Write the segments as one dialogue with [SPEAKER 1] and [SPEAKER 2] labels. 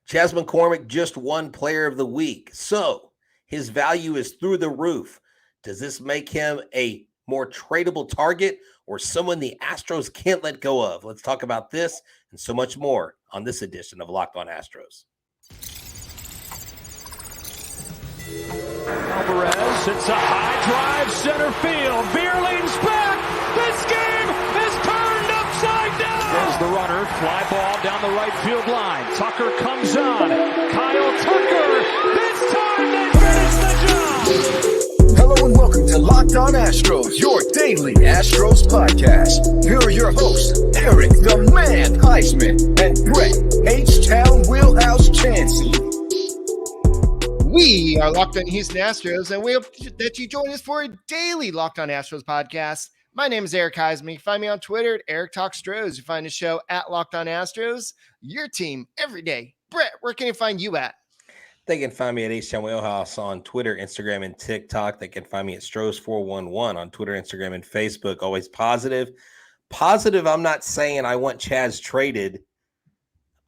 [SPEAKER 1] Chas McCormick just won Player of the Week, so his value is through the roof. Does this make him a more tradable target or someone the Astros can't let go of? Let's talk about this and so much more on this edition of Locked On Astros.
[SPEAKER 2] Alvarez hits a high drive center field. Beer leans back. This game is turned upside down. There's the runner. Fly ball down the right field line. Tucker comes on. Kyle Tucker. This time they finish the job.
[SPEAKER 3] Hello and welcome to Locked On Astros, your daily Astros podcast. Here are your hosts, Eric the Man Huysman and Brett H-Town Wheelhouse Chancey.
[SPEAKER 4] We are Locked On Houston Astros, and we hope that you join us for a daily Locked On Astros podcast. My name is Eric Huysman. You find me on Twitter at Eric Talks Stros. You find the show at Locked On Astros. Your team every day. Brett, where can you find you at?
[SPEAKER 1] They can find me at H-Town Wheelhouse on Twitter, Instagram, and TikTok. They can find me at Stros411 on Twitter, Instagram, and Facebook. Always positive. Positive, I'm not saying I want Chas traded.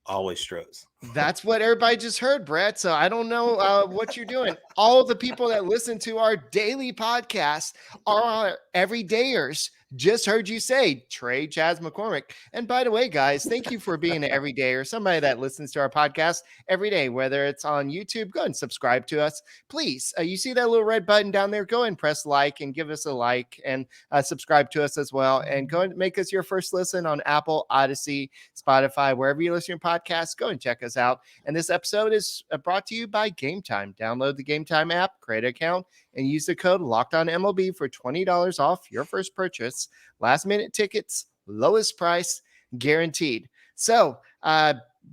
[SPEAKER 1] Always Stros.
[SPEAKER 4] That's what everybody just heard, Brett. So I don't know what you're doing. All the people that listen to our daily podcast are our everydayers. Just heard you say trade Chas McCormick. And by the way, guys, thank you for being an everydayer, somebody that listens to our podcast every day, whether it's on YouTube. Go ahead and subscribe to us. Please, you see that little red button down there? Go ahead and press like and give us a like and subscribe to us as well. And go ahead and make us your first listen on Apple, Odyssey, Spotify, wherever you listen to podcasts. Go and check us out. And this episode is brought to you by Gametime. Download the Gametime app, create an account, and use the code LOCKEDONMLB for $20 off your first purchase. Last minute tickets, lowest price, guaranteed. So,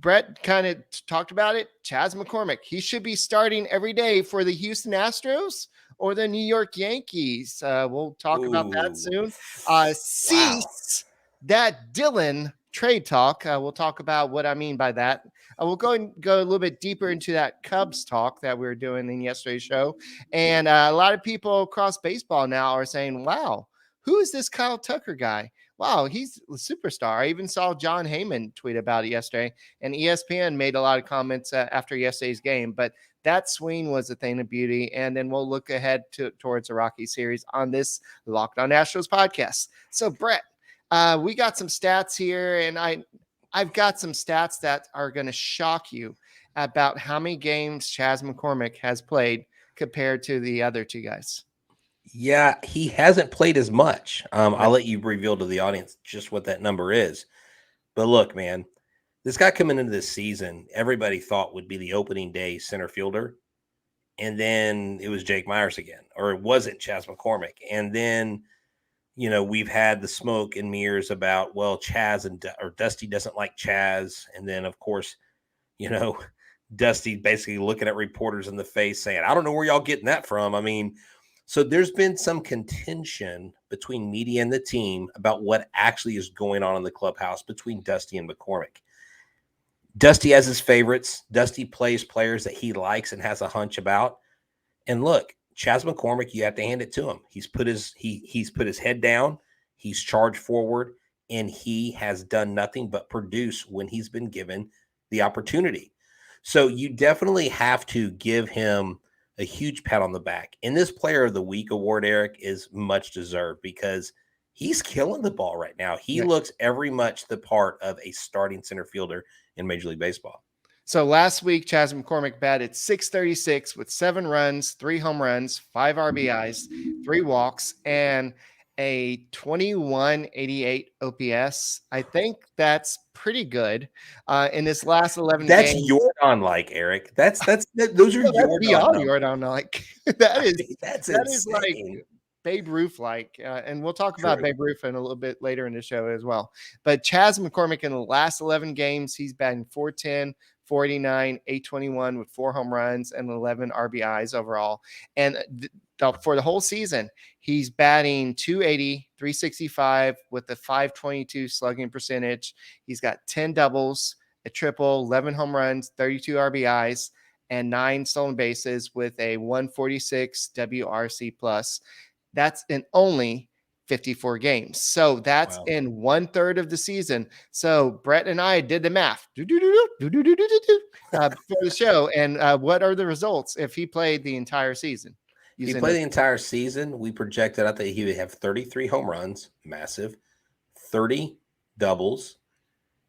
[SPEAKER 4] Brett kind of talked about it. Chas McCormick, he should be starting every day for the Houston Astros or the New York Yankees. We'll talk about that soon. Cease that Dylan trade talk. We'll talk about what I mean by that. We'll go a little bit deeper into that Cubs talk that we were doing in yesterday's show. And a lot of people across baseball now are saying, wow, who is this Kyle Tucker guy? Wow, he's a superstar. I even saw John Heyman tweet about it yesterday. And ESPN made a lot of comments after yesterday's game. But that swing was a thing of beauty. And then we'll look ahead towards the Rockies series on this Locked On Astros podcast. So, Brett, we got some stats here, and I've got some stats that are going to shock you about how many games Chas McCormick has played compared to the other two guys.
[SPEAKER 1] Yeah, he hasn't played as much. I'll let you reveal to the audience just what that number is. But look, man, this guy coming into this season, everybody thought would be the opening day center fielder. And then it was Jake Myers again, or it wasn't Chas McCormick. And then, you know, we've had the smoke and mirrors about, well, Chas or Dusty doesn't like Chas. And then, of course, you know, Dusty basically looking at reporters in the face saying, I don't know where y'all getting that from. I mean, so there's been some contention between media and the team about what actually is going on in the clubhouse between Dusty and McCormick. Dusty has his favorites. Dusty plays players that he likes and has a hunch about. And look, Chas McCormick, you have to hand it to him. He's put his head down, he's charged forward, and he has done nothing but produce when he's been given the opportunity. So you definitely have to give him a huge pat on the back. And this Player of the Week award, Eric, is much deserved because he's killing the ball right now. He looks every much the part of a starting center fielder in Major League Baseball.
[SPEAKER 4] So last week, Chas McCormick batted .636 with 7 runs, 3 home runs, 5 RBIs, 3 walks, and a 2188 OPS. I think that's pretty good. In this last 11
[SPEAKER 1] that's
[SPEAKER 4] games.
[SPEAKER 1] Jordan-like, Eric. Those are
[SPEAKER 4] Jordan-like. That is
[SPEAKER 1] insane.
[SPEAKER 4] like Babe Ruth-like. And we'll talk about Babe Ruth in a little bit later in the show as well. But Chas McCormick in the last 11 games, he's batting .410, .489, .821 with 4 home runs and 11 RBIs overall. And for the whole season, he's batting .280, .365 with a .522 slugging percentage. He's got 10 doubles, a triple, 11 home runs, 32 RBIs, and 9 stolen bases with a 146 WRC plus. That's in only 54 games. So that's
[SPEAKER 1] Wow.
[SPEAKER 4] in 1/3 of the season. So Brett and I did the math before the show. And what are the results if he played the entire season?
[SPEAKER 1] If he played the entire season, we projected out that he would have 33 home runs, massive, 30 doubles,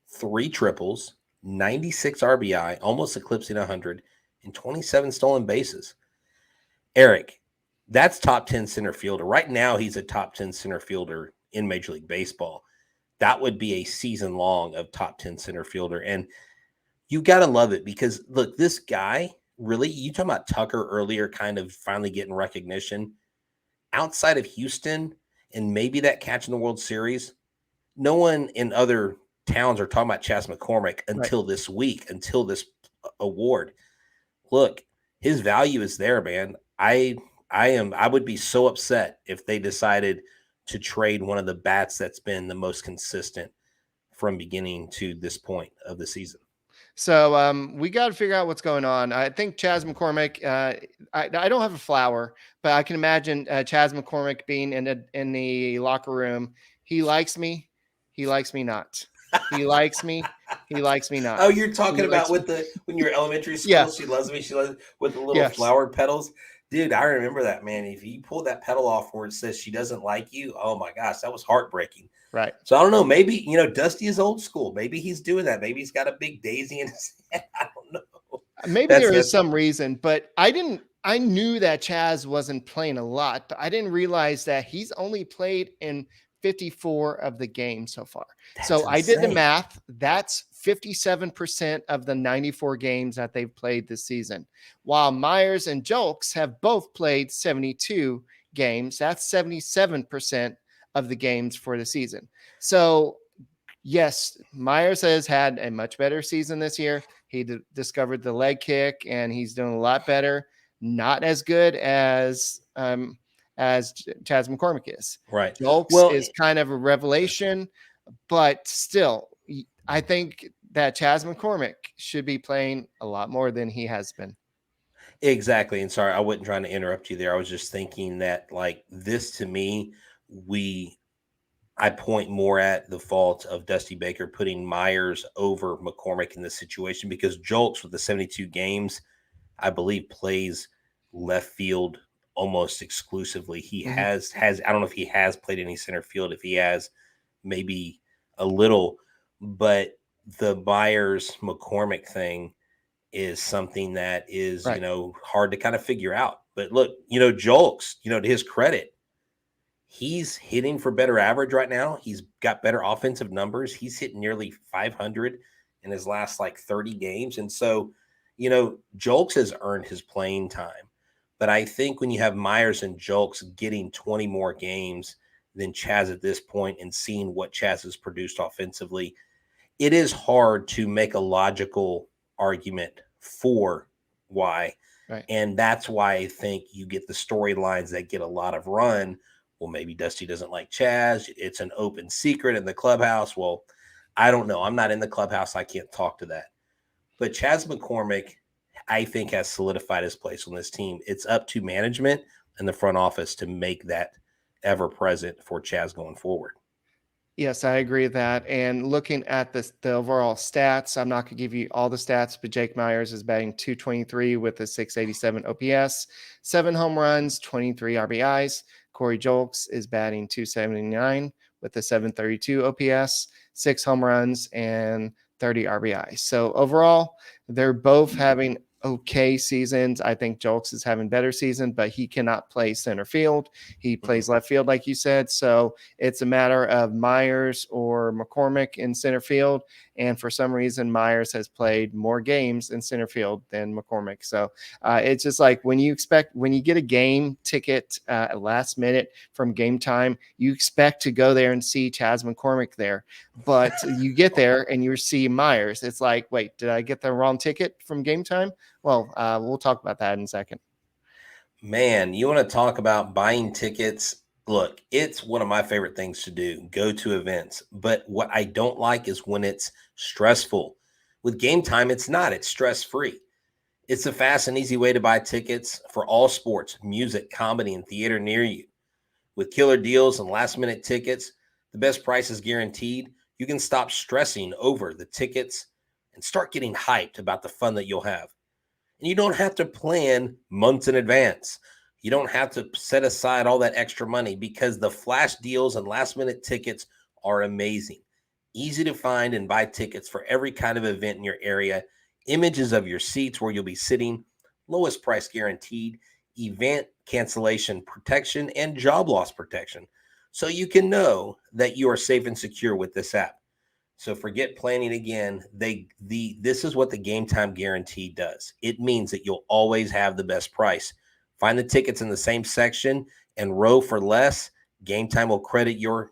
[SPEAKER 1] 3 triples, 96 RBI, almost eclipsing 100, and 27 stolen bases. Eric, that's top 10 center fielder. Right now, he's a top 10 center fielder in Major League Baseball. That would be a season long of top 10 center fielder. And you got to love it because, look, this guy really, you talking about Tucker earlier, kind of finally getting recognition. Outside of Houston and maybe that catch in the World Series, no one in other towns are talking about Chas McCormick until this week, until this award. Look, his value is there, man. I would be so upset if they decided to trade one of the bats that's been the most consistent from beginning to this point of the season.
[SPEAKER 4] So we got to figure out what's going on. I think Chas McCormick. I don't have a flower, but I can imagine Chas McCormick being in the locker room. He likes me. He likes me not. He likes me. He likes me not.
[SPEAKER 1] Oh, you're talking about when you're elementary school.
[SPEAKER 4] Yeah.
[SPEAKER 1] She loves me. She loves with the little flowered petals. Dude, I remember that, man. If you pull that petal off where it says she doesn't like you, oh my gosh, that was heartbreaking.
[SPEAKER 4] Right.
[SPEAKER 1] So I don't know. Maybe, Dusty is old school. Maybe he's doing that. Maybe he's got a big daisy in his head. I don't know.
[SPEAKER 4] Maybe there is some reason, but I knew that Chas wasn't playing a lot, but I didn't realize that he's only played in 54 of the games so far. So I did the math. That's 57% of the 94 games that they've played this season. While Myers and Julks have both played 72 games, that's 77% of the games for the season. So yes, Myers has had a much better season this year. He discovered the leg kick and he's doing a lot better. Not as good as Chas McCormick is.
[SPEAKER 1] Right.
[SPEAKER 4] Julks is kind of a revelation, but still, I think that Chas McCormick should be playing a lot more than he has been.
[SPEAKER 1] Exactly. And sorry, I wasn't trying to interrupt you there. I was just thinking that, like, this to me, I point more at the fault of Dusty Baker putting Myers over McCormick in this situation because Julks with the 72 games, I believe, plays left field almost exclusively. He has I don't know if he has played any center field. If he has, maybe a little, but the Myers McCormick thing is something that is, hard to kind of figure out. But look, Julks, to his credit, he's hitting for better average right now. He's got better offensive numbers. He's hit nearly 500 in his last 30 games. And so, Julks has earned his playing time. But I think when you have Myers and Julks getting 20 more games than Chas at this point and seeing what Chas has produced offensively, it is hard to make a logical argument for why.
[SPEAKER 4] Right.
[SPEAKER 1] And that's why I think you get the storylines that get a lot of run. Well, maybe Dusty doesn't like Chas. It's an open secret in the clubhouse. Well, I don't know. I'm not in the clubhouse. I can't talk to that. But Chas McCormick, I think, has solidified his place on this team. It's up to management and the front office to make that ever present for Chas going forward.
[SPEAKER 4] Yes, I agree with that. And looking at the overall stats, I'm not going to give you all the stats, but Jake Myers is batting .223 with a .687 OPS, 7 home runs, 23 RBIs. Corey Julks is batting .279 with a .732 OPS, 6 home runs, and 30 RBIs. So overall, they're both having okay seasons. I think Julks is having better season, but he cannot play center field. He plays left field, like you said. So it's a matter of Myers or McCormick in center field. And for some reason, Myers has played more games in center field than McCormick. So it's just like when you get a game ticket at last minute from Gametime, you expect to go there and see Chas McCormick there. But you get there and you see Myers. It's like, wait, did I get the wrong ticket from Gametime? Well, we'll talk about that in a second.
[SPEAKER 1] Man, you want to talk about buying tickets? Look, it's one of my favorite things to do, go to events. But what I don't like is when it's stressful. With Gametime, it's not. It's stress-free. It's a fast and easy way to buy tickets for all sports, music, comedy, and theater near you. With killer deals and last-minute tickets, the best price is guaranteed. You can stop stressing over the tickets and start getting hyped about the fun that you'll have. And you don't have to plan months in advance. You don't have to set aside all that extra money because the flash deals and last-minute tickets are amazing. Easy to find and buy tickets for every kind of event in your area. Images of your seats where you'll be sitting, lowest price guaranteed, event cancellation protection, and job loss protection. So you can know that you are safe and secure with this app. So forget planning again. This is what the Gametime guarantee does. It means that you'll always have the best price. Find the tickets in the same section and row for less. Gametime will credit your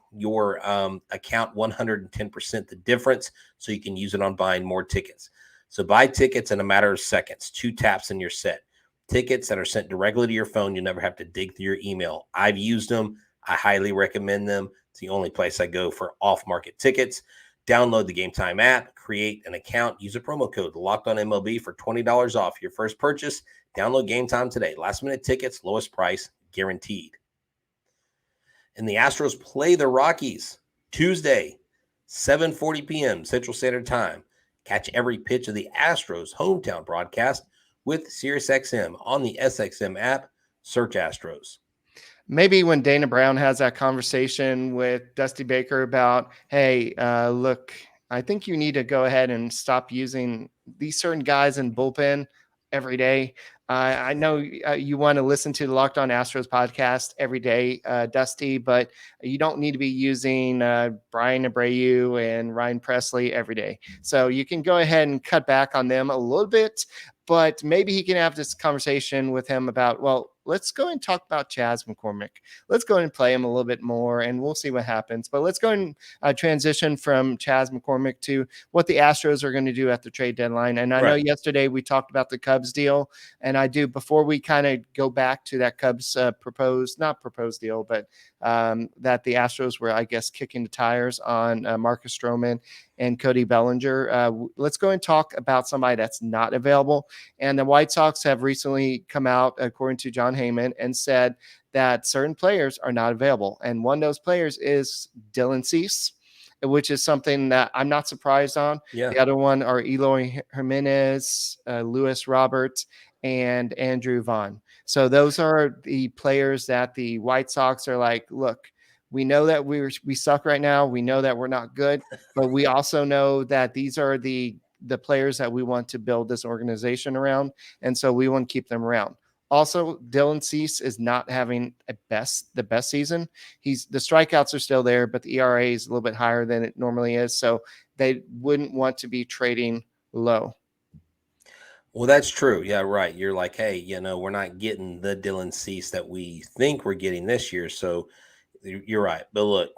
[SPEAKER 1] account 110% the difference, so you can use it on buying more tickets. So buy tickets in a matter of seconds, 2 taps and you're set. Tickets that are sent directly to your phone. You never have to dig through your email. I've used them. I highly recommend them. It's the only place I go for off-market tickets. Download the Gametime app, create an account, use a promo code Locked On MLB for $20 off your first purchase. Download Gametime today. Last-minute tickets, lowest price, guaranteed. And the Astros play the Rockies Tuesday, 7:40 p.m. Central Standard Time. Catch every pitch of the Astros hometown broadcast with SiriusXM on the SXM app. Search Astros.
[SPEAKER 4] Maybe when Dana Brown has that conversation with Dusty Baker about, hey, look, I think you need to go ahead and stop using these certain guys in bullpen every day. I know you want to listen to the Locked On Astros podcast every day, Dusty, but you don't need to be using Brian Abreu and Ryan Presley every day. So you can go ahead and cut back on them a little bit, but maybe he can have this conversation with him about, well, let's go and talk about Chas McCormick. Let's go and play him a little bit more, and we'll see what happens. But let's go and transition from Chas McCormick to what the Astros are going to do at the trade deadline. And I know yesterday we talked about the Cubs deal, and I do, before we kind of go back to that Cubs not proposed deal, but that the Astros were, I guess, kicking the tires on Marcus Stroman and Cody Bellinger. Let's go and talk about somebody that's not available. And the White Sox have recently come out, according to John Heyman, and said that certain players are not available. And one of those players is Dylan Cease, which is something that I'm not surprised on.
[SPEAKER 1] Yeah.
[SPEAKER 4] The other one are Eloy Jimenez, Luis Robert, and Andrew Vaughn. So those are the players that the White Sox are like, look, we know that we suck right now. We know that we're not good, but we also know that these are the players that we want to build this organization around. And so we want to keep them around. Also, Dylan Cease is not having the best season. The strikeouts are still there, but the ERA is a little bit higher than it normally is. So they wouldn't want to be trading low.
[SPEAKER 1] Well, that's true. Yeah, right. You're like, hey, we're not getting the Dylan Cease that we think we're getting this year. So you're right. But look,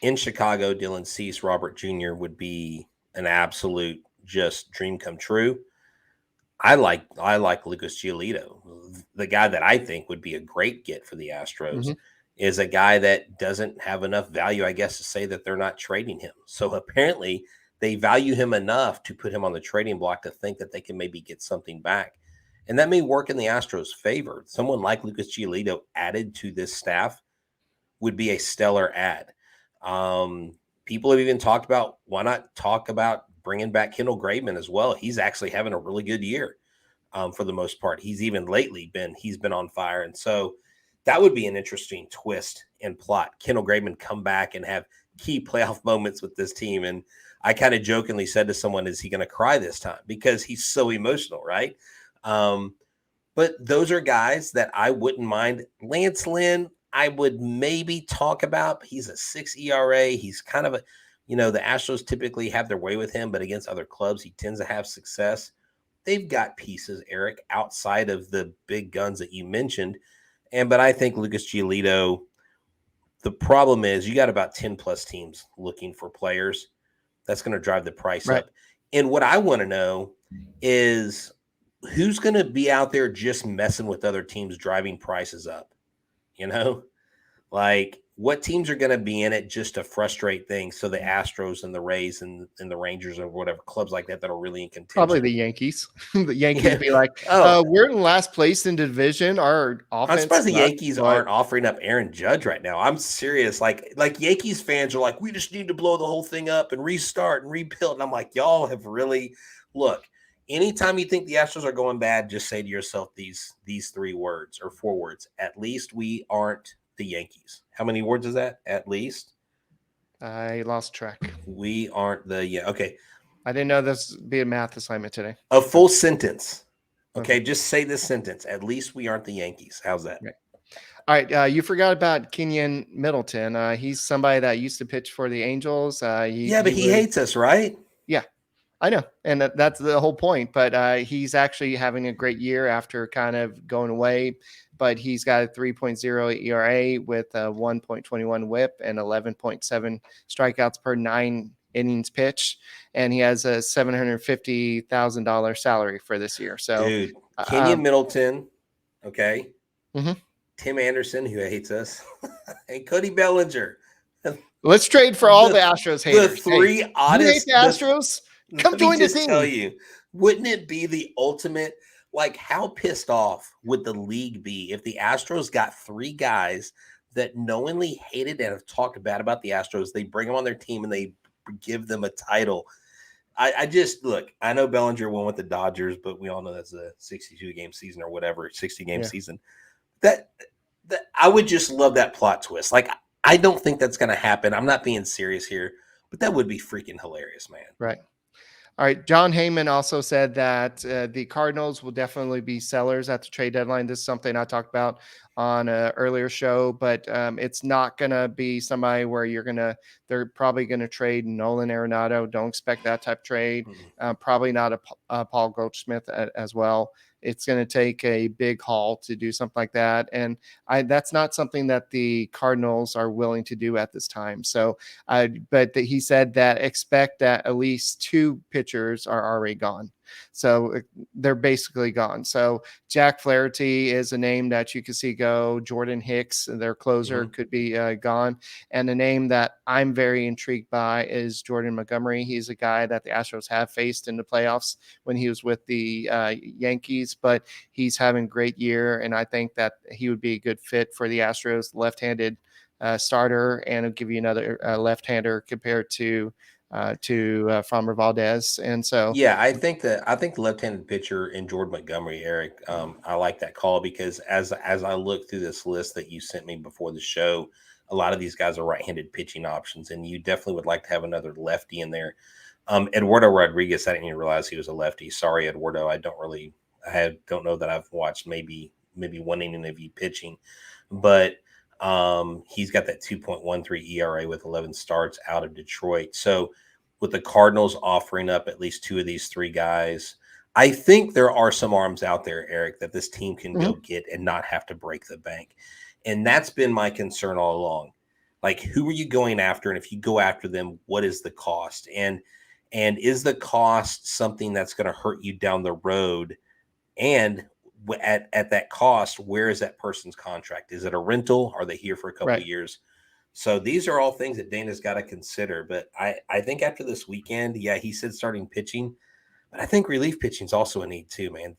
[SPEAKER 1] in Chicago, Dylan Cease, Robert Jr. would be an absolute just dream come true. I like Lucas Giolito. The guy that I think would be a great get for the Astros is a guy that doesn't have enough value, I guess, to say that they're not trading him. So apparently they value him enough to put him on the trading block to think that they can maybe get something back. And that may work in the Astros' favor. Someone like Lucas Giolito added to this staff would be a stellar ad. People have even talked about, why not talk about bringing back Kendall Graveman as well. He's actually having a really good year for the most part. He's even lately been on fire. And so that would be an interesting twist and plot. Kendall Graveman come back and have key playoff moments with this team. And I kind of jokingly said to someone, is he going to cry this time? Because he's so emotional, right? But those are guys that I wouldn't mind. Lance Lynn, I would maybe talk about. He's a 6 ERA. He's kind of the Astros typically have their way with him, but against other clubs, he tends to have success. They've got pieces, Eric, outside of the big guns that you mentioned. But I think Lucas Giolito, the problem is you got about 10 plus teams looking for players. That's going to drive the price up. And what I want to know is who's going to be out there just messing with other teams, driving prices up? Like, what teams are going to be in it just to frustrate things. So the Astros and the Rays and the Rangers or whatever clubs like that are really in contention.
[SPEAKER 4] Probably the Yankees. The Yankees be like,
[SPEAKER 1] oh,
[SPEAKER 4] we're in last place in division. Our offense.
[SPEAKER 1] I'm surprised the Yankees aren't offering up Aaron Judge right now. I'm serious. Like Yankees fans are like, we just need to blow the whole thing up and restart and rebuild. And I'm like, y'all have really look. Anytime you think the Astros are going bad, just say to yourself these 3 words or 4 words. At least we aren't the Yankees. How many words is that? At least.
[SPEAKER 4] I lost track.
[SPEAKER 1] We aren't the okay.
[SPEAKER 4] I didn't know this would be a math assignment today.
[SPEAKER 1] A full sentence. Okay, just say this sentence. At least we aren't the Yankees. How's that?
[SPEAKER 4] Right. All right. You forgot about Kenyon Middleton. He's somebody that used to pitch for the Angels.
[SPEAKER 1] But he hates us, right?
[SPEAKER 4] Yeah, I know. And that's the whole point. But he's actually having a great year after kind of going away. But he's got a 3.0 ERA with a 1.21 whip and 11.7 strikeouts per 9 innings pitched. And he has a $750,000 salary for this year. So,
[SPEAKER 1] dude, Kenyon Middleton, okay.
[SPEAKER 4] Mm-hmm.
[SPEAKER 1] Tim Anderson, who hates us, and Cody Bellinger.
[SPEAKER 4] Let's trade for all the Astros haters.
[SPEAKER 1] The 3 oddest.
[SPEAKER 4] You hate the Astros? Come join the team.
[SPEAKER 1] Tell you, wouldn't it be the ultimate? Like, how pissed off would the league be if the Astros got 3 guys that knowingly hated and have talked bad about the Astros? They bring them on their team and they give them a title. I just look. I know Bellinger won with the Dodgers, but we all know that's a 62-game season or whatever, 60-game season. That I would just love that plot twist. Like, I don't think that's going to happen. I'm not being serious here, but that would be freaking hilarious, man.
[SPEAKER 4] Right. All right. John Heyman also said that the Cardinals will definitely be sellers at the trade deadline. This is something I talked about on an earlier show, but it's not going to be somebody where they're probably going to trade Nolan Arenado. Don't expect that type of trade. Probably not a Paul Goldschmidt as well. It's going to take a big haul to do something like that. And that's not something that the Cardinals are willing to do at this time. So, but he said that expect that at least 2 pitchers are already gone. So they're basically gone. So Jack Flaherty is a name that you can see go. Jordan Hicks, their closer, could be gone. And the name that I'm very intrigued by is Jordan Montgomery. He's a guy that the Astros have faced in the playoffs when he was with the Yankees, but he's having a great year. And I think that he would be a good fit for the Astros, left-handed starter, and it'll give you another left-hander compared to Framber Valdez. And so
[SPEAKER 1] I think the left-handed pitcher in Jordan Montgomery, Eric, I like that call because as I look through this list that you sent me before the show, a lot of these guys are right-handed pitching options, and you definitely would like to have another lefty in there. Eduardo Rodriguez, I didn't even realize he was a lefty. Sorry, Eduardo. I don't know that I've watched maybe one inning of you pitching, but he's got that 2.13 ERA with 11 starts out of Detroit. So with the Cardinals offering up at least 2 of these 3 guys, I think there are some arms out there, Eric, that this team can go get and not have to break the bank. And that's been my concern all along. Like, who are you going after? And if you go after them, what is the cost? And is the cost something that's going to hurt you down the road? And at that cost, where is that person's contract? Is it a rental? Are they here for a couple of years? So these are all things that Dana's got to consider. But I think after this weekend, he said starting pitching, but I think relief pitching is also a need too, man.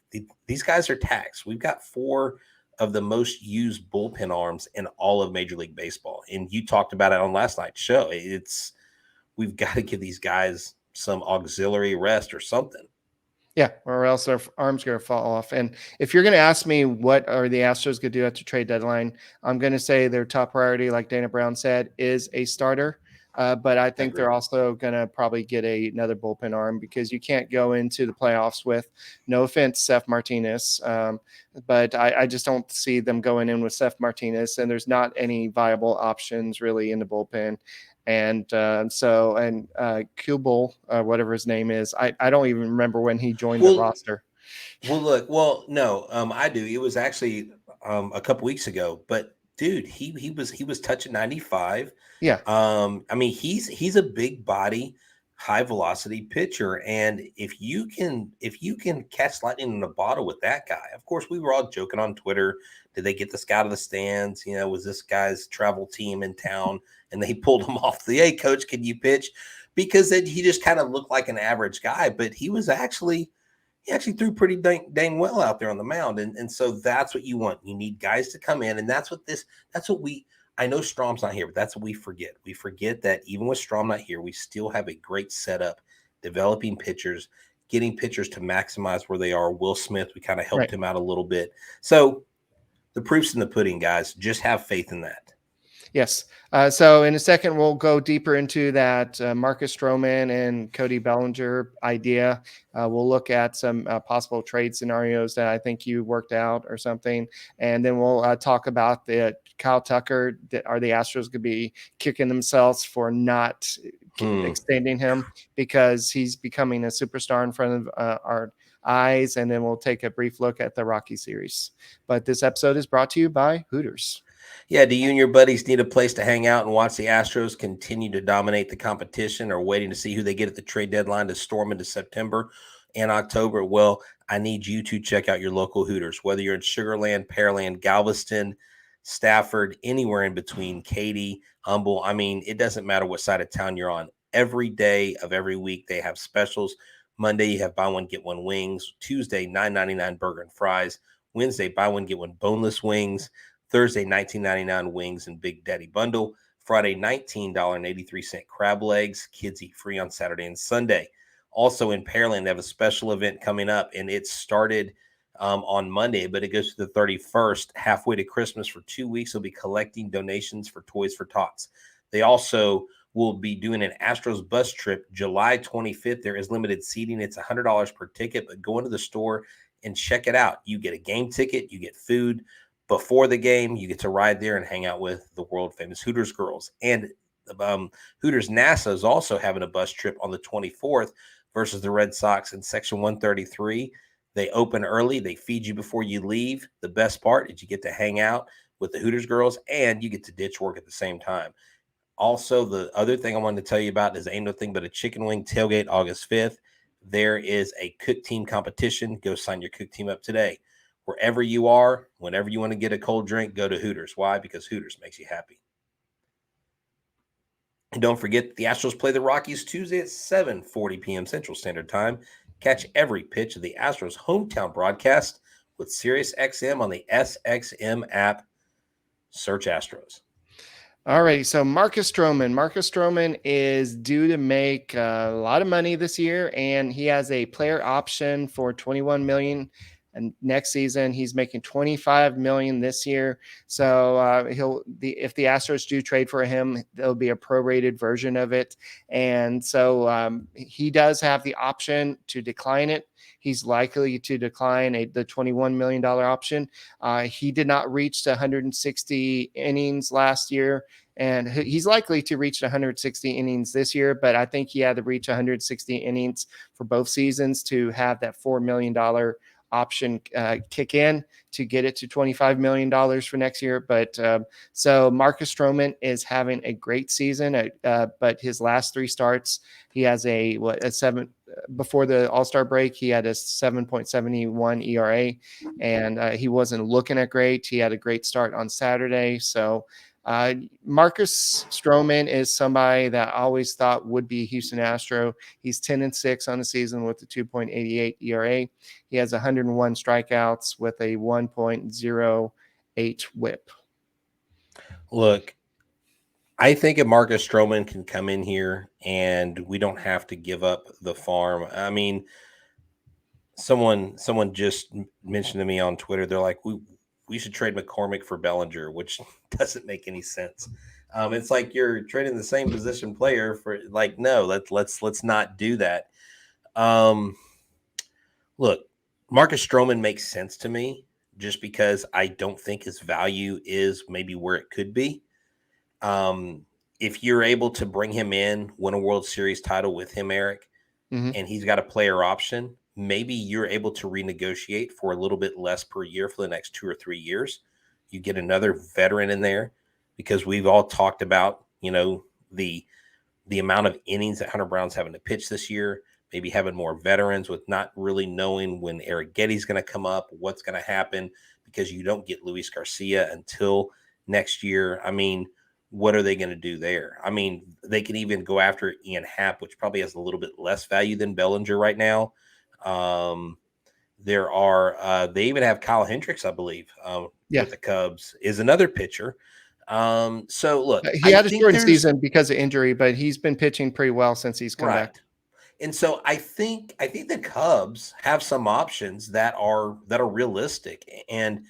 [SPEAKER 1] These guys are taxed. We've got 4 of the most used bullpen arms in all of Major League Baseball. And you talked about it on last night's show. We've got to give these guys some auxiliary rest or something.
[SPEAKER 4] Yeah, or else their arms going to fall off. And if you're going to ask me what are the Astros going to do at the trade deadline, I'm going to say their top priority, like Dana Brown said, is a starter. But I think they're also going to probably get another bullpen arm because you can't go into the playoffs with, no offense, Seth Martinez. But I just don't see them going in with Seth Martinez, and there's not any viable options really in the bullpen. And Kubel, whatever his name is, I don't even remember when he joined the roster.
[SPEAKER 1] No, I do. It was actually a couple weeks ago, but dude, he was touching 95.
[SPEAKER 4] Yeah.
[SPEAKER 1] I mean, he's a big body, high velocity pitcher. And if you can catch lightning in a bottle with that guy, of course, we were all joking on Twitter. Did they get this guy to the stands? You know, was this guy's travel team in town and they pulled him off the, hey, coach, can you pitch? Because he just kind of looked like an average guy, but he actually threw pretty dang well out there on the mound. And so that's what you want. You need guys to come in. And I know Strom's not here, but that's what we forget. We forget that even with Strom not here, we still have a great setup, developing pitchers, getting pitchers to maximize where they are. Will Smith, we kind of helped him out a little bit. So the proof's in the pudding, guys. Just have faith in that.
[SPEAKER 4] Yes. So in a second, we'll go deeper into that Marcus Stroman and Cody Bellinger idea. We'll look at some possible trade scenarios that I think you worked out or something. And then we'll talk about the Kyle Tucker. Are the Astros going to be kicking themselves for not extending him because he's becoming a superstar in front of our eyes? And then we'll take a brief look at the Rocky series. But this episode is brought to you by Hooters.
[SPEAKER 1] Yeah, do you and your buddies need a place to hang out and watch the Astros continue to dominate the competition, or waiting to see who they get at the trade deadline to storm into September and October? Well, I need you to check out your local Hooters, whether you're in Sugar Land, Pearland, Galveston, Stafford, anywhere in between, Katy, Humble. I mean, it doesn't matter what side of town you're on. Every day of every week, they have specials. Monday, you have buy one, get one wings. Tuesday, $9.99 burger and fries. Wednesday, buy one, get one boneless wings. Thursday, $19.99 wings and Big Daddy bundle. Friday, $19.83 crab legs. Kids eat free on Saturday and Sunday. Also in Pearland, they have a special event coming up, and it started on Monday, but it goes to the 31st, halfway to Christmas. For 2 weeks. They'll be collecting donations for Toys for Tots. They also will be doing an Astros bus trip July 25th. There is limited seating. It's $100 per ticket, but go into the store and check it out. You get a game ticket, you get food. Before the game, you get to ride there and hang out with the world famous Hooters girls. And Hooters NASA is also having a bus trip on the 24th versus the Red Sox in Section 133. They open early. They feed you before you leave. The best part is you get to hang out with the Hooters girls and you get to ditch work at the same time. Also, the other thing I wanted to tell you about is Ain't No Thing But a Chicken Wing Tailgate August 5th. There is a cook team competition. Go sign your cook team up today. Wherever you are, whenever you want to get a cold drink, go to Hooters. Why? Because Hooters makes you happy. And don't forget, the Astros play the Rockies Tuesday at 7:40 p.m. Central Standard Time. Catch every pitch of the Astros hometown broadcast with SiriusXM on the SXM app. Search Astros.
[SPEAKER 4] All right, so Marcus Stroman is due to make a lot of money this year, and he has a player option for $21 million. And next season, he's making $25 million this year. So if the Astros do trade for him, there'll be a prorated version of it. And so he does have the option to decline it. He's likely to decline the $21 million option. He did not reach the 160 innings last year, and he's likely to reach 160 innings this year. But I think he had to reach 160 innings for both seasons to have that $4 million option kick in to get it to $25 million for next year. But so Marcus Stroman is having a great season, but his last three starts, he has a 7 before the All-Star break. He had a 7.71 ERA, and he wasn't looking at great. He had a great start on Saturday. So Marcus Stroman is somebody that I always thought would be Houston Astro. He's 10-6 on the season with a 2.88 ERA. He has 101 strikeouts with a 1.08 WHIP.
[SPEAKER 1] Look, I think if Marcus Stroman can come in here and we don't have to give up the farm. I mean, someone just mentioned to me on Twitter, they're like, we should trade McCormick for Bellinger, which doesn't make any sense. It's like you're trading the same position player for, like, no, let's not do that. Look, Marcus Stroman makes sense to me just because I don't think his value is maybe where it could be. If you're able to bring him in, win a World Series title with him, Eric, and he's got a player option, maybe you're able to renegotiate for a little bit less per year for the next 2 or 3 years. You get another veteran in there, because we've all talked about, the the amount of innings that Hunter Brown's having to pitch this year, maybe having more veterans with not really knowing when Eric Getty's going to come up, what's going to happen, because you don't get Luis Garcia until next year. I mean, what are they going to do there? I mean, they can even go after Ian Happ, which probably has a little bit less value than Bellinger right now. They even have Kyle Hendricks, I believe, with the Cubs, is another pitcher. So look,
[SPEAKER 4] he had a shortened season because of injury, but he's been pitching pretty well since he's come back.
[SPEAKER 1] And so I think the Cubs have some options that are realistic, and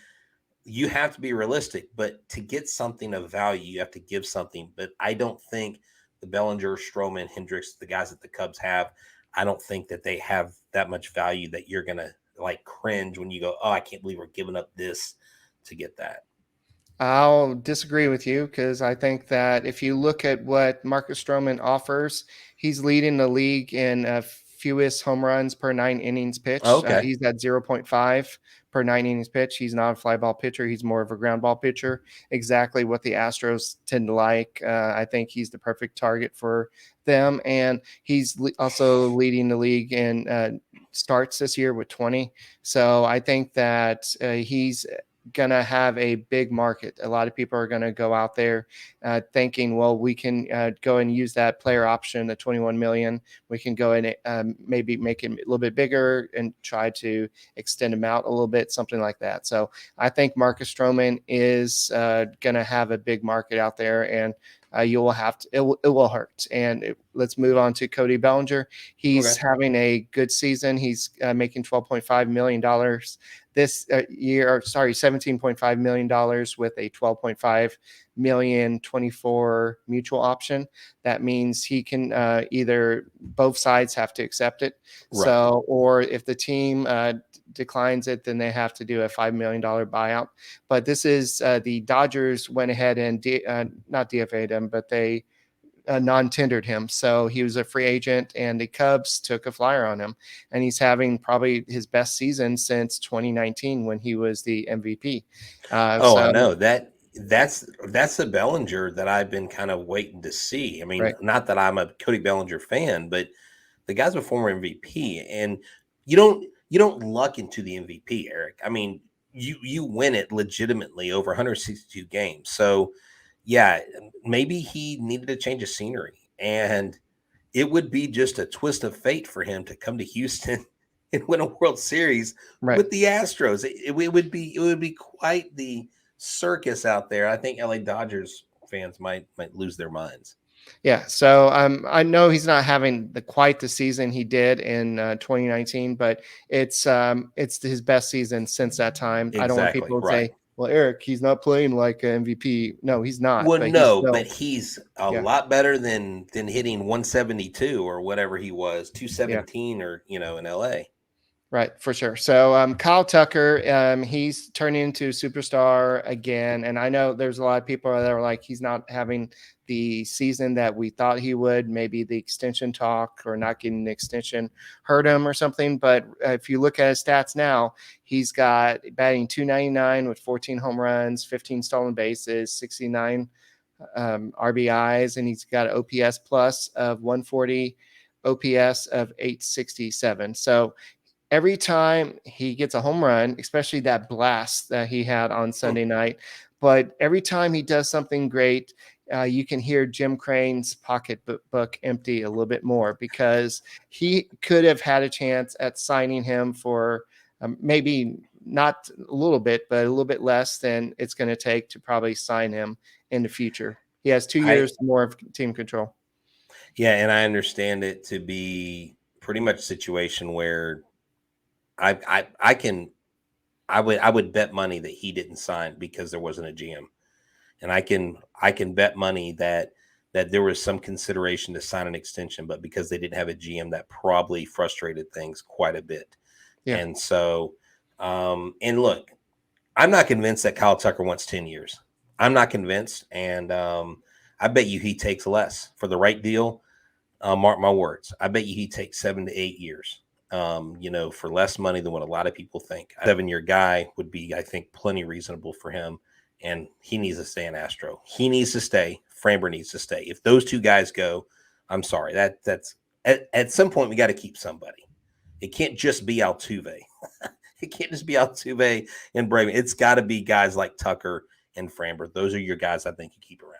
[SPEAKER 1] you have to be realistic, but to get something of value, you have to give something. But I don't think the Bellinger, Stroman, Hendricks, the guys that the Cubs have, I don't think that they have that much value that you're going to like cringe when you go, oh, I can't believe we're giving up this to get that.
[SPEAKER 4] I'll disagree with you because I think that if you look at what Marcus Stroman offers, he's leading the league in fewest home runs per 9 innings pitched.
[SPEAKER 1] Okay.
[SPEAKER 4] He's at 0.5 per 9 innings pitched. He's not a fly ball pitcher. He's more of a ground ball pitcher. Exactly what the Astros tend to like. I think he's the perfect target for them. And he's also leading the league in starts this year with 20. So I think that he's gonna have a big market. A lot of people are gonna go out there thinking, well, we can go and use that player option, the 21 million. We can go and maybe make it a little bit bigger and try to extend him out a little bit, something like that. So I think Marcus Stroman is gonna have a big market out there, and you will have to. It will hurt. And let's move on to Cody Bellinger. He's having a good season. He's making $12.5 million this year. Sorry, $17.5 million with a $12.5 million 24 mutual option. That means he can either both sides have to accept it. Right. So, or if the team declines it, then they have to do a $5 million buyout. But this is the Dodgers went ahead and not DFA'd him, but they non-tendered him. So he was a free agent, and the Cubs took a flyer on him, and he's having probably his best season since 2019 when he was the MVP.
[SPEAKER 1] I know that's the Bellinger that I've been kind of waiting to see. I mean, not that I'm a Cody Bellinger fan, but the guy's a former MVP, and you don't luck into the MVP, Eric. I mean, you win it legitimately over 162 games. So yeah, maybe he needed a change of scenery, and it would be just a twist of fate for him to come to Houston and win a World Series with the Astros. It would be quite the circus out there. I think LA Dodgers fans might lose their minds.
[SPEAKER 4] Yeah, so I know he's not having quite the season he did in 2019, but it's his best season since that time. Exactly, I don't want people to say, well, Eric, he's not playing like an MVP. No, he's not.
[SPEAKER 1] Well, but he's a lot better than hitting 172 or whatever he was, 217 or in LA.
[SPEAKER 4] Right, for sure. So Kyle Tucker, he's turning into a superstar again. And I know there's a lot of people that are like, he's not having the season that we thought he would. Maybe the extension talk or not getting the extension hurt him or something. But if you look at his stats now, he's got batting .299 with 14 home runs, 15 stolen bases, 69 RBIs, and he's got an OPS plus of 140, OPS of 867. So every time he gets a home run, especially that blast that he had on Sunday night, but every time he does something great, you can hear Jim Crane's pocketbook empty a little bit more, because he could have had a chance at signing him for maybe not a little bit, but a little bit less than it's going to take to probably sign him in the future. He has 2 years more of team control.
[SPEAKER 1] Yeah, and I understand it to be pretty much a situation where I would bet money that he didn't sign because there wasn't a GM, and I can bet money that there was some consideration to sign an extension, but because they didn't have a GM, that probably frustrated things quite a bit. Yeah. And so, and look, I'm not convinced that Kyle Tucker wants 10 years. I'm not convinced, and I bet you he takes less for the right deal. Mark my words. I bet you he takes 7 to 8 years. For less money than what a lot of people think. A 7-year guy would be, I think, plenty reasonable for him, and he needs to stay an Astro. He needs to stay. Framber needs to stay. If those two guys go, I'm sorry. That's at some point we got to keep somebody. It can't just be Altuve. It can't just be Altuve and Braving. It's got to be guys like Tucker and Framber. Those are your guys I think you keep around.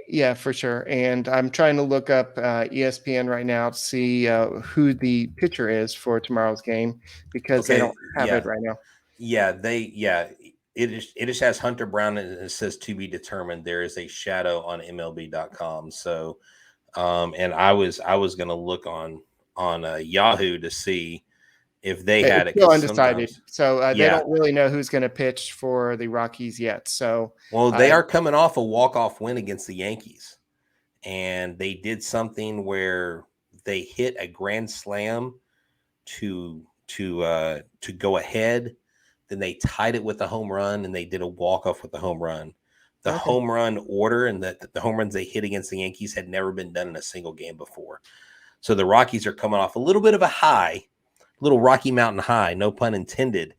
[SPEAKER 4] Yeah, for sure. And I'm trying to look up ESPN right now to see who the pitcher is for tomorrow's game because they don't have it right now.
[SPEAKER 1] It just has Hunter Brown and it says to be determined. There is a shadow on MLB.com. So, and I was going to look on Yahoo to see if they had it.
[SPEAKER 4] Still undecided. So they don't really know who's going to pitch for the Rockies yet. So,
[SPEAKER 1] well, they are coming off a walk-off win against the Yankees, and they did something where they hit a grand slam to go ahead. Then they tied it with a home run, and they did a walk-off with the home run. The home run order and the home runs they hit against the Yankees had never been done in a single game before. So the Rockies are coming off a little bit of a high, little Rocky Mountain high, no pun intended,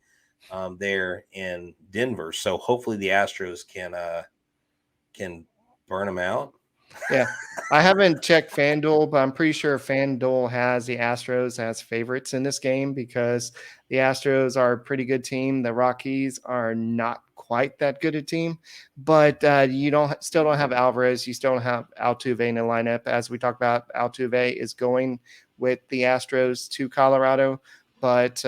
[SPEAKER 1] there in Denver. So hopefully the Astros can burn them out.
[SPEAKER 4] Yeah, I haven't checked FanDuel, but I'm pretty sure FanDuel has the Astros as favorites in this game because the Astros are a pretty good team. The Rockies are not quite that good a team, but you still don't have Alvarez. You still don't have Altuve in the lineup. As we talked about, Altuve is going with the Astros to Colorado, but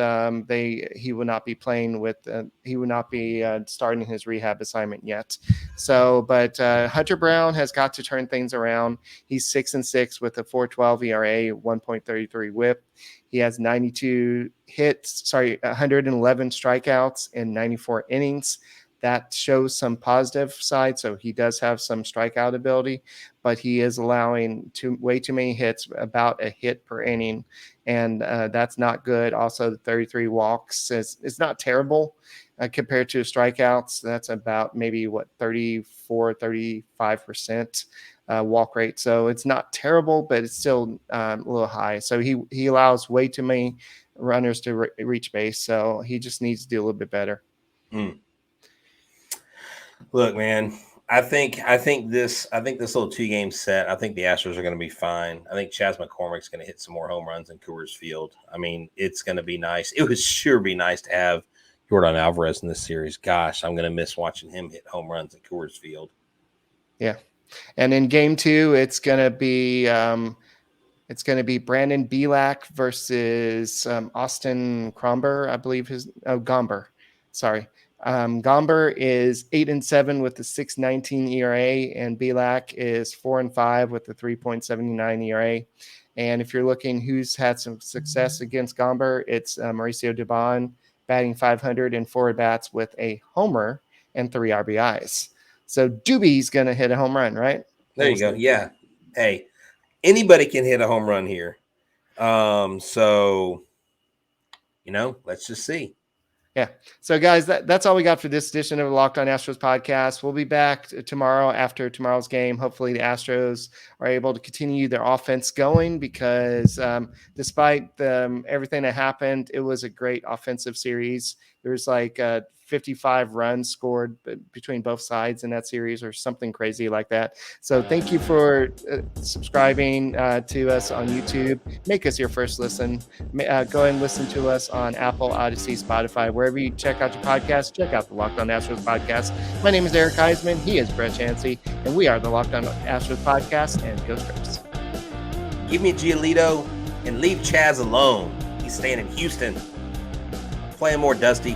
[SPEAKER 4] he will not be playing with. He will not be starting his rehab assignment yet. So, but Hunter Brown has got to turn things around. He's 6-6 with a 4.12 ERA, 1.33 WHIP. He has 111 strikeouts in 94 innings. That shows some positive side. So he does have some strikeout ability, but he is allowing way too many hits, about a hit per inning. And that's not good. Also, the 33 walks is not terrible compared to strikeouts. That's about maybe 35% walk rate. So it's not terrible, but it's still a little high. So he allows way too many runners to reach base. So he just needs to do a little bit better.
[SPEAKER 1] Look, man, I think this little 2-game set, I think the Astros are going to be fine. I think Chas McCormick's going to hit some more home runs in Coors Field. I mean, it's going to be nice. It would sure be nice to have Yordan Alvarez in this series. Gosh, I'm going to miss watching him hit home runs at Coors Field.
[SPEAKER 4] Yeah. And in game 2, it's going to be Brandon Bielak versus Austin Cromber, I believe Gomber. Sorry. Gomber is 8-7 with the 6.19 ERA, and Bielak is 4-5 with the 3.79 ERA. And if you're looking who's had some success against Gomber, it's Mauricio Dubon batting .500 and 4 at-bats with a homer and 3 RBIs. So Doobie's going to hit a home run, right?
[SPEAKER 1] There you go. Yeah. Hey, anybody can hit a home run here. So, let's just see.
[SPEAKER 4] Yeah. So, guys, that's all we got for this edition of the Locked On Astros podcast. We'll be back tomorrow after tomorrow's game. Hopefully the Astros are able to continue their offense going because despite everything that happened, it was a great offensive series. There was 55 runs scored between both sides in that series or something crazy like that. So thank you for subscribing to us on YouTube. Make us your first listen. Go ahead and listen to us on Apple, Odyssey, Spotify, wherever you check out your podcast. Check out the Locked On Astros podcast. My name is Eric Huysman. He is Brett Chancey, and we are the Locked On Astros podcast. And go Scripps.
[SPEAKER 1] Give me Giolito and leave Chaz alone. He's staying in Houston. Playing more Dusty.